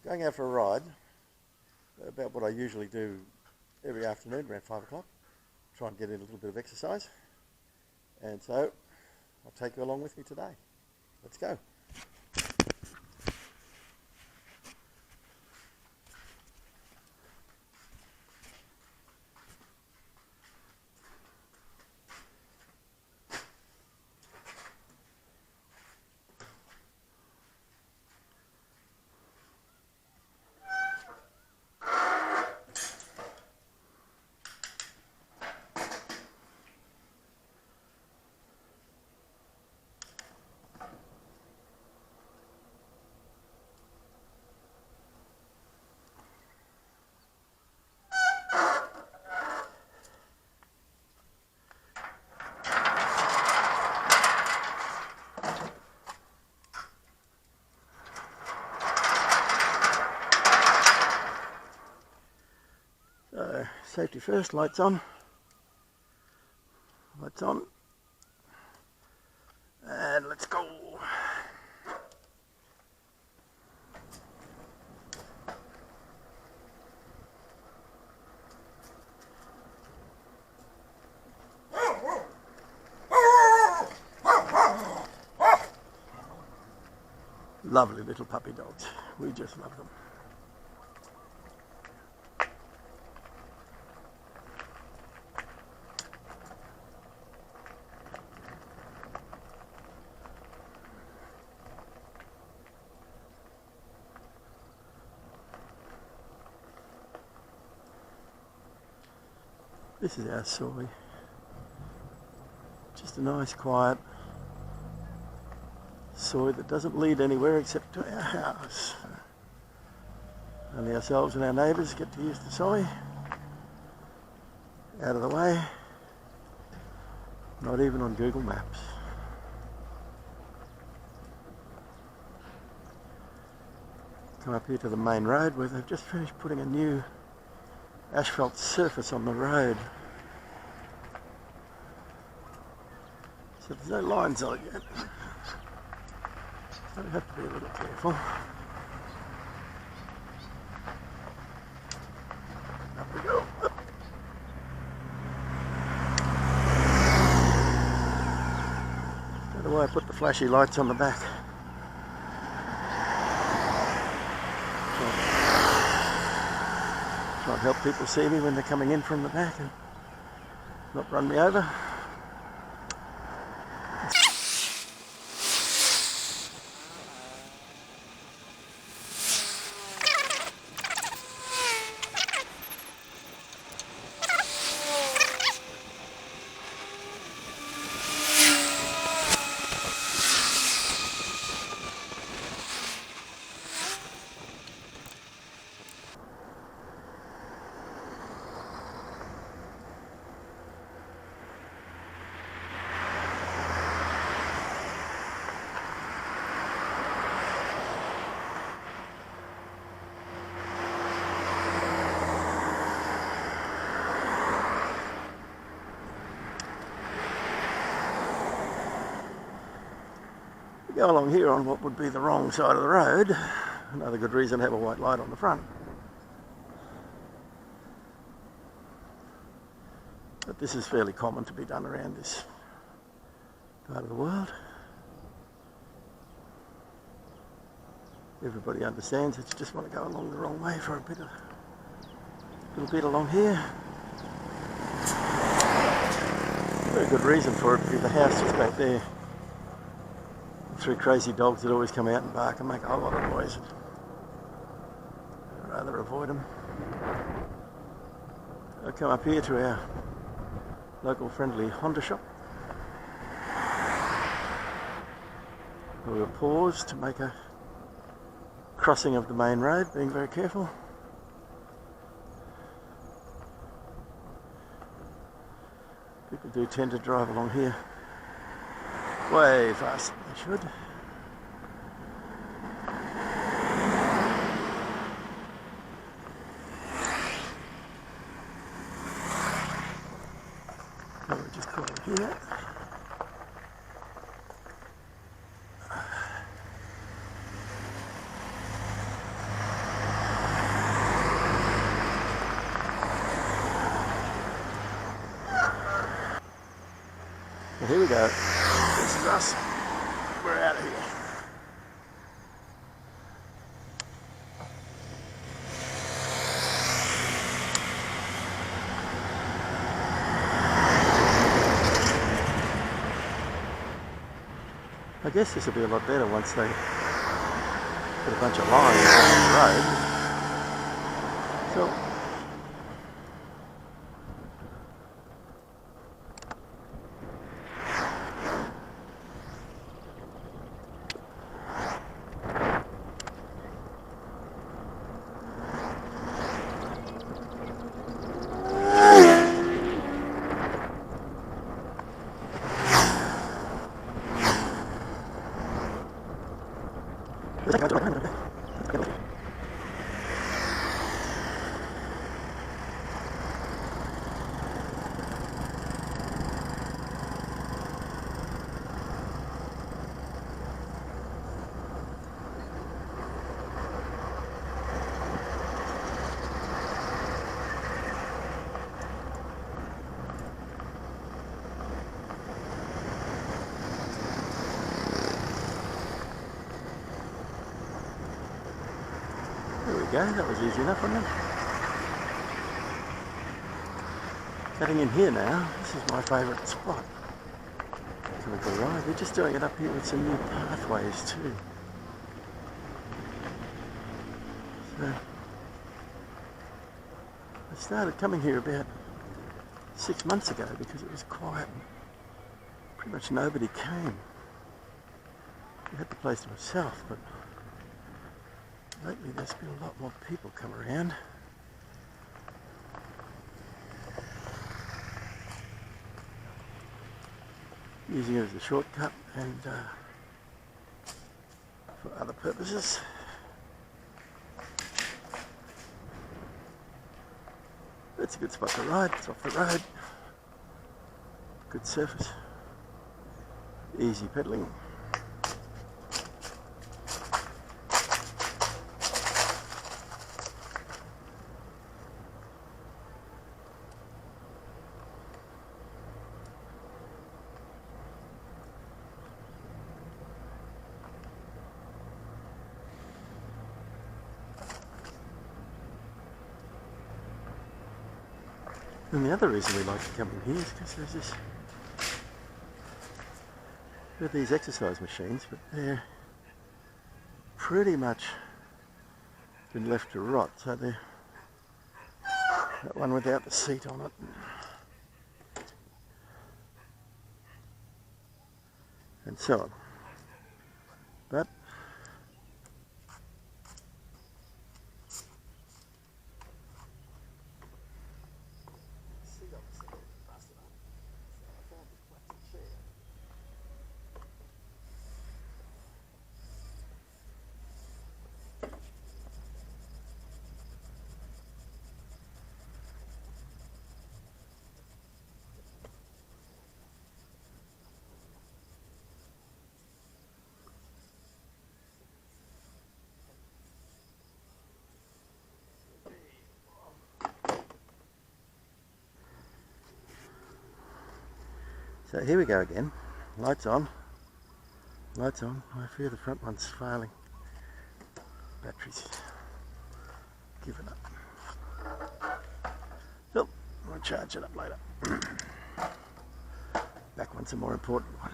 Going out for a ride, about what I usually do every afternoon around 5 o'clock. Try and get in a little bit of exercise. And so I'll take you along with me today. Let's go. So, safety first, lights on. Lights on. And let's go. Lovely little puppy dogs. We just love them. This is our soy. Just a nice quiet soy that doesn't lead anywhere except to our house. Only ourselves and our neighbours get to use the soy. Out of the way. Not even on Google Maps. Come up here to the main road where they've just finished putting a new asphalt surface on the road. So there's no lines on it yet. So we have to be a little careful. Up we go. Up. Don't know why I put the flashy lights on the back. Try and help people see me when they're coming in from the back and not run me over. Go along here on what would be the wrong side of the road. Another good reason to have a white light on the front. But this is fairly common to be done around this part of the world. Everybody understands that you just want to go along the wrong way for a little bit along here. Very good reason for it, because the house is back there. Three crazy dogs that always come out and bark and make a whole lot of noise. I'd rather avoid them. I'll come up here to our local friendly Honda shop. We'll pause to make a crossing of the main road, being very careful. People do tend to drive along here way faster than they should. So we'll just go in here. here we go. This is us. We're out of here. I guess this will be a lot better once they put a bunch of lines on the road. So, there we go, that was easy enough, wasn't it? Cutting in here now, this is my favourite spot. Chemical Ride, they're just doing it up here with some new pathways too. So, I started coming here about 6 months ago because it was quiet. Pretty much nobody came. I had the place to myself, but lately there's been a lot more people come around. Using it as a shortcut and for other purposes. It's a good spot to ride, it's off the road. Good surface. Easy pedaling. And the other reason we like to come in here is because there are these exercise machines, but they're pretty much been left to rot. So they're that one without the seat on it, and so on. But so here we go again. Lights on. Lights on. I fear the front one's failing. Batteries given up. So I'll charge it up later. Back one's a more important one.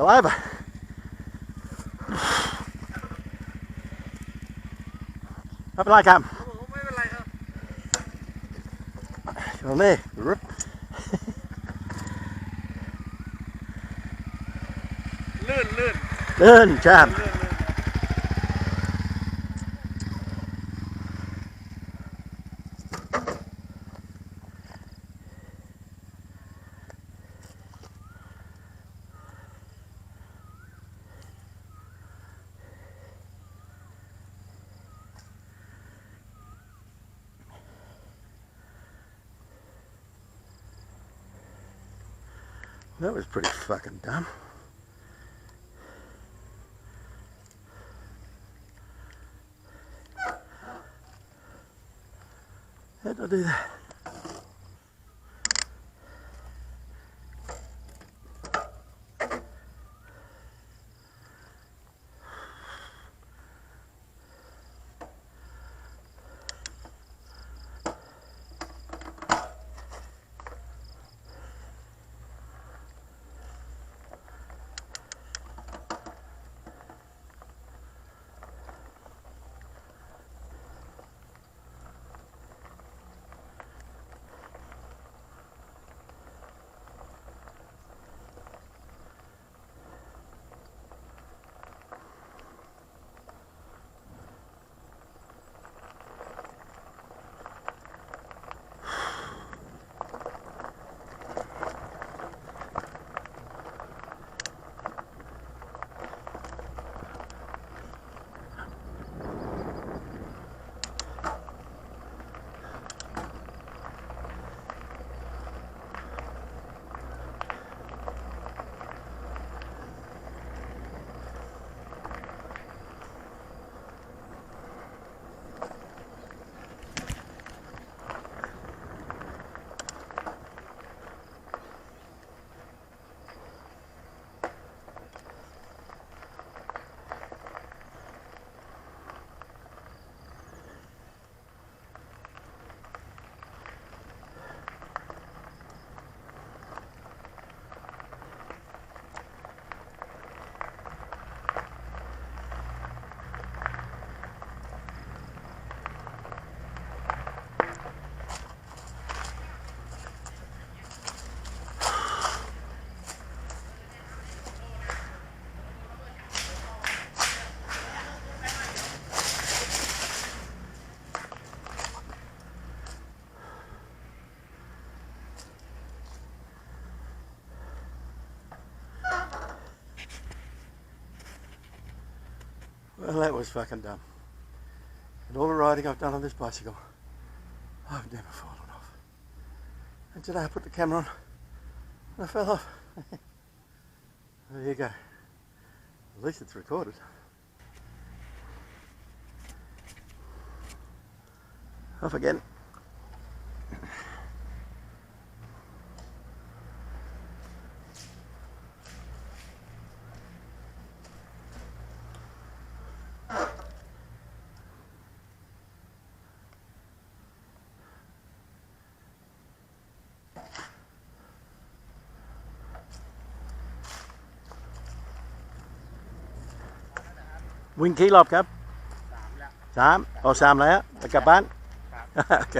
Fell over. Up like up. On there. Rip. Learn, jam. That was pretty fucking dumb. How did I do that? Well, that was fucking dumb. And all the riding I've done on this bicycle, I've never fallen off. And today I put the camera on and I fell off. There you go. At least it's recorded. Off again. Nguyên ký lộpครับ3 แล้วไปกลับบ้าน โอเค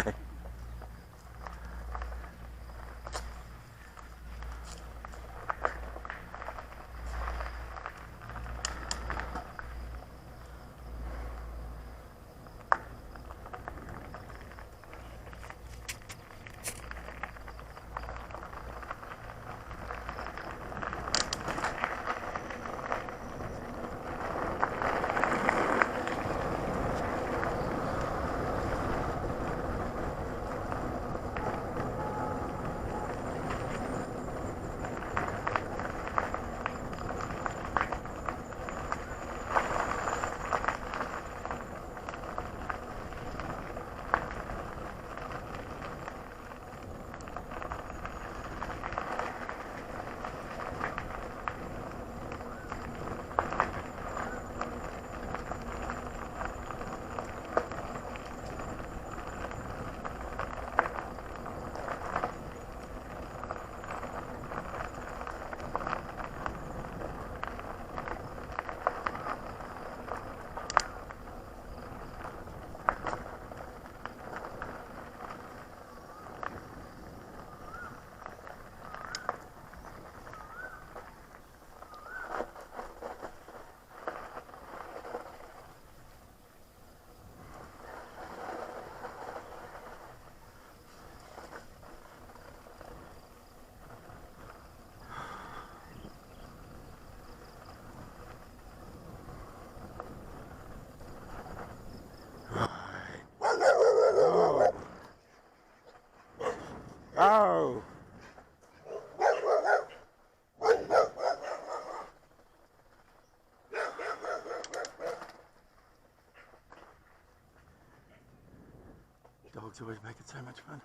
Dogs always make it so much fun.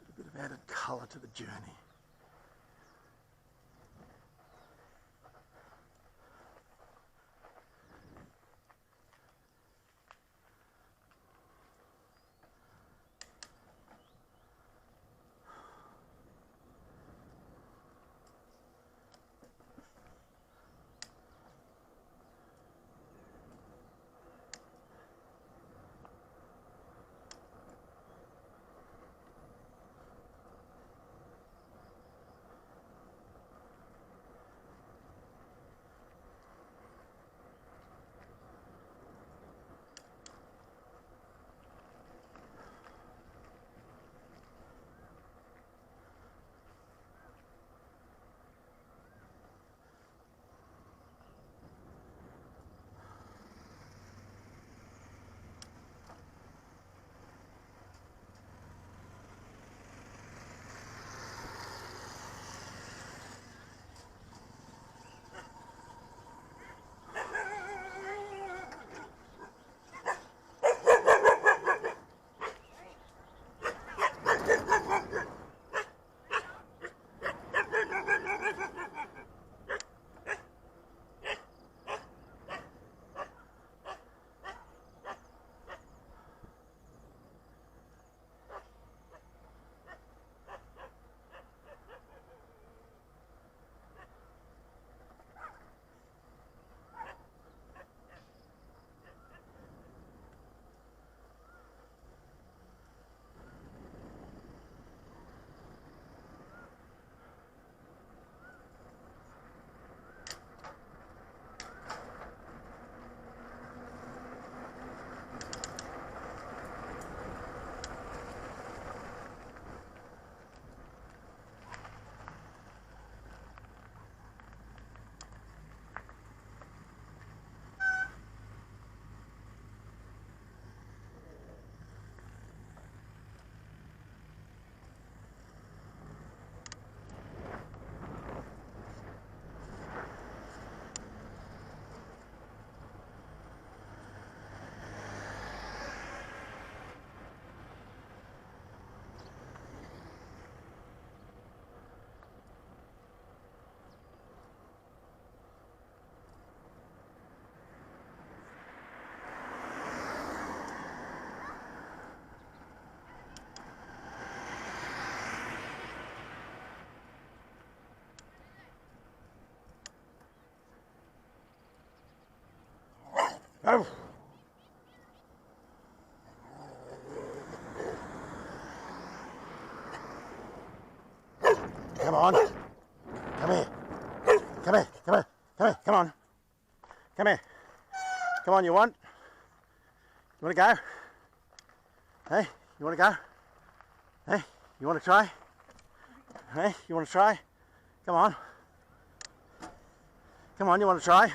A bit of added colour to the journey. Oh! Come on. Come here. Come here. Come here. Come here. Come on. Come here. Come on, you want? You want to go? Hey, you want to go? Hey, you want to try? Hey, you want to try? Come on. Come on, you want to try?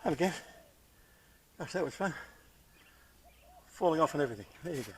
Have again. Gosh, that was fun. Falling off and everything. There you go.